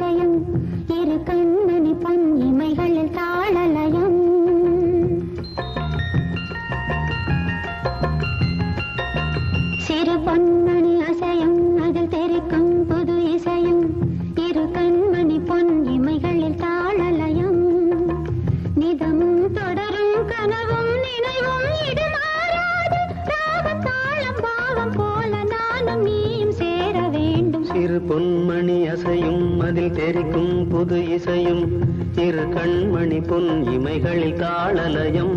இசையும் இரு கண்மணி பொன் இமைகளில் தாளலயம் சிறு பொன்மணி அசையும் அதில் தெரிக்கும் புது இசையும் இரு கண்மணி பொன் இமைகளில் தாளலயம் நிதமும் தொடரும் கனவும் நினைவும் இது மாறாது ராகம் தாளம் பாவம் போல நானும் நீயும் சேர வேண்டும் சிறு பொன்மணி அசையும் அதில் தெரிக்கும் புது இசையும் இரு கண்மணி பொன் இமைகளில் தாளலயம்